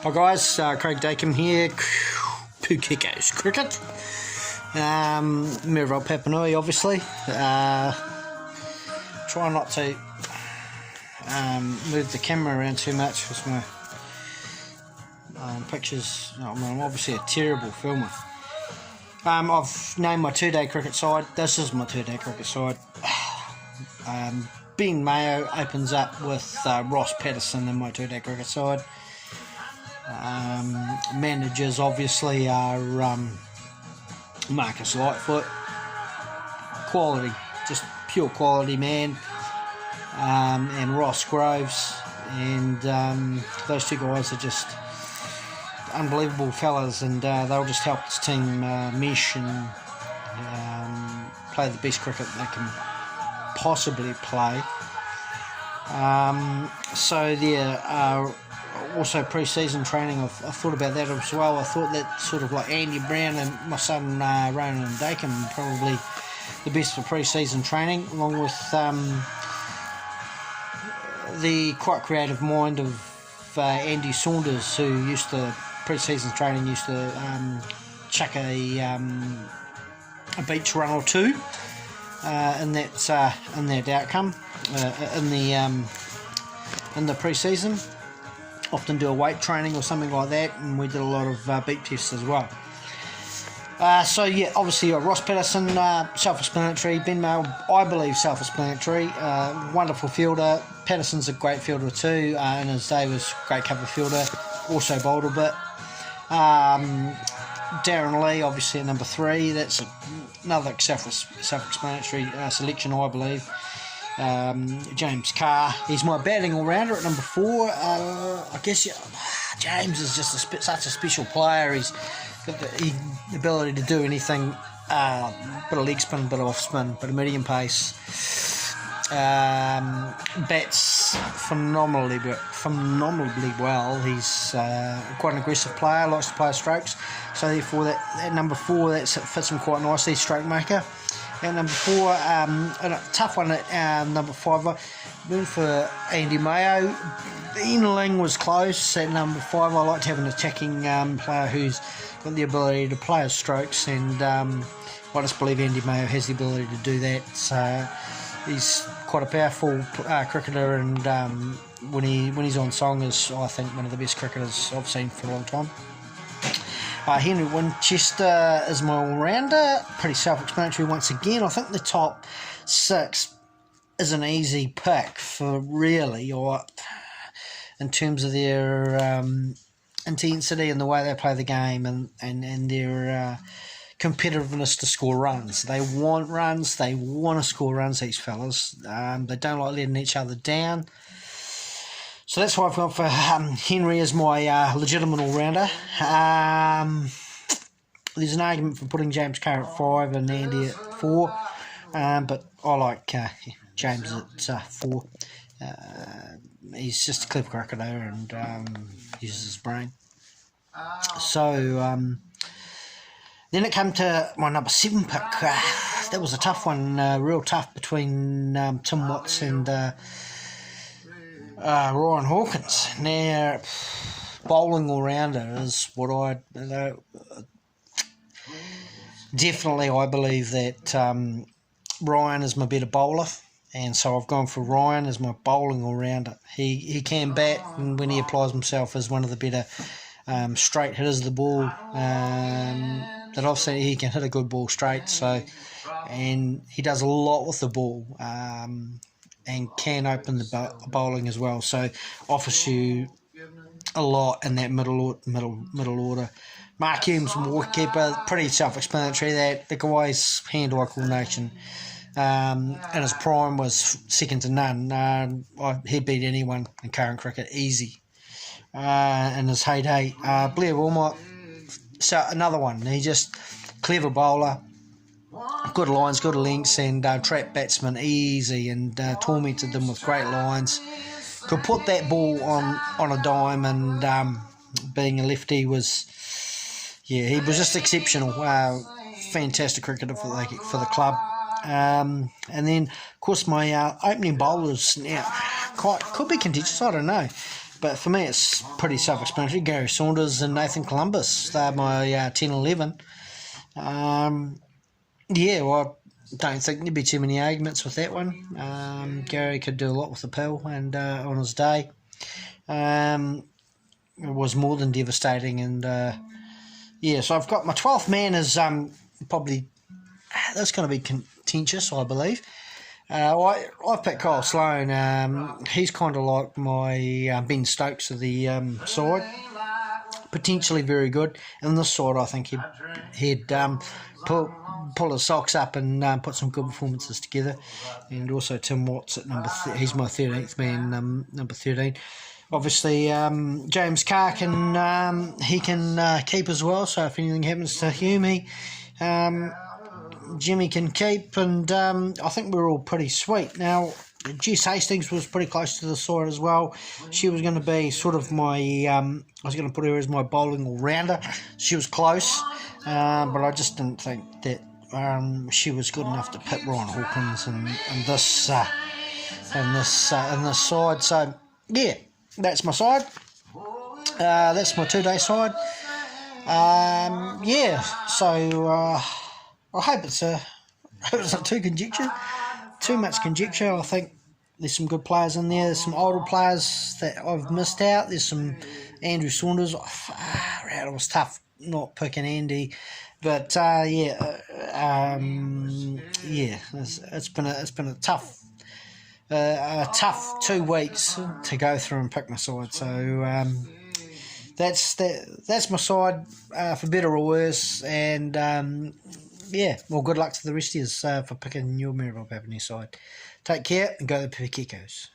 Hi guys, Craig Dakin here, Pukiko's Cricket, Miraval Papanui obviously. Try not to move the camera around too much because my pictures, I'm obviously a terrible filmer. I've named my two-day cricket side. This is my two-day cricket side. Ben Mayo opens up with Ross Patterson in my two-day cricket side. Managers obviously are Marcus Lightfoot, quality, just pure quality man, and Ross Groves, and those two guys are just unbelievable fellas, and they'll just help this team mesh and play the best cricket they can possibly play. Also pre-season training, I've thought about that as well. I thought that sort of like Andy Brown and my son Ronan Dakin probably the best for pre-season training, along with the quite creative mind of Andy Saunders, who used to pre-season training used to chuck a beach run or two in that outcome in the pre-season. Often do a weight training or something like that, and we did a lot of beat tests as well. Obviously Ross Patterson, self-explanatory. Ben Mayo, I believe, self-explanatory. Wonderful fielder. Patterson's a great fielder too, and his day was great cover fielder. Also bowled a bit. Darren Lee, obviously at number 3. That's another self-explanatory selection, I believe. James Carr, he's my batting all-rounder at number 4. James is just such a special player. He's got the ability to do anything, bit of leg spin, bit of off spin, bit of medium pace, bats phenomenally well. He's quite an aggressive player, likes to play strokes, so therefore that number 4 that fits him quite nicely, stroke maker. At number 4, a tough one at number 5. I went for Andy Mayo. Ian Ling was close at number 5. I like to have an attacking player who's got the ability to play his strokes, and I just believe Andy Mayo has the ability to do that. So he's quite a powerful cricketer, and when he's on song is, I think, one of the best cricketers I've seen for a long time. Henry Winchester is my all-rounder, pretty self-explanatory once again. I think the top 6 is an easy pick for really, or in terms of their intensity and the way they play the game, and their competitiveness to score runs. They want runs, they want to score runs, these fellas. They don't like letting each other down. So that's why I've gone for Henry as my legitimate all-rounder. There's an argument for putting James Carr at 5 and Andy at 4, but I like James at 4. He's just a clever cricketer and uses his brain. So then it came to my number 7 pick. That was a tough one, real tough between Tim Watts and Ryan Hawkins. Now, bowling all-rounder is what definitely I believe that Ryan is my better bowler, and so I've gone for Ryan as my bowling all-rounder. He can bat, and when he applies himself as one of the better straight hitters of the ball that I've seen, he can hit a good ball straight. So, and he does a lot with the ball. And can open the bowling as well, so offers you a lot in that middle order. Mark Humes, wicketkeeper, pretty self-explanatory. That the guy's hand-eye coordination in his prime was second to none. He'd beat anyone in current cricket easy in his heyday. Blair Wilmot, so another one. He's just clever bowler. Good lines, good lengths, and trapped batsmen easy, and tormented them with great lines. Could put that ball on a dime, and being a lefty he was just exceptional. Fantastic cricketer for the club. And then, of course, my opening bowlers now could be contentious. I don't know, But for me, it's pretty self-explanatory. Gary Saunders and Nathan Columbus. They're my 10-11. Yeah, well, I don't think there'd be too many arguments with that one. Gary could do a lot with the pill, and on his day, it was more than devastating. And yeah, so I've got my 12th man is probably that's going to be contentious, I believe. I've picked Kyle Sloan. He's kind of like my Ben Stokes of the side. Potentially very good. And this side, I think he'd pull his socks up and put some good performances together. And also Tim Watts at number he's my 13th man, number 13. Obviously, James Carr he can keep as well. So if anything happens to Hume, Jimmy can keep, and I think we're all pretty sweet. Now, Jess Hastings was pretty close to the side as well. She was going to be sort of my, I was going to put her as my bowling all-rounder. She was close, but I just didn't think that she was good enough to pit Ryan Hawkins and this side. So, yeah, that's my side. That's my two-day side. Yeah, so I hope it's not too much conjecture. I think there's some good players in there. There's some older players that I've missed out. There's some Andrew Saunders. It was tough not picking Andy, but yeah, it's been a tough 2 weeks to go through and pick my side. So that's my side, for better or worse, and yeah, well, good luck to the rest of you for picking your Maryborough Avenue side. Take care and go the Pepper Geckos.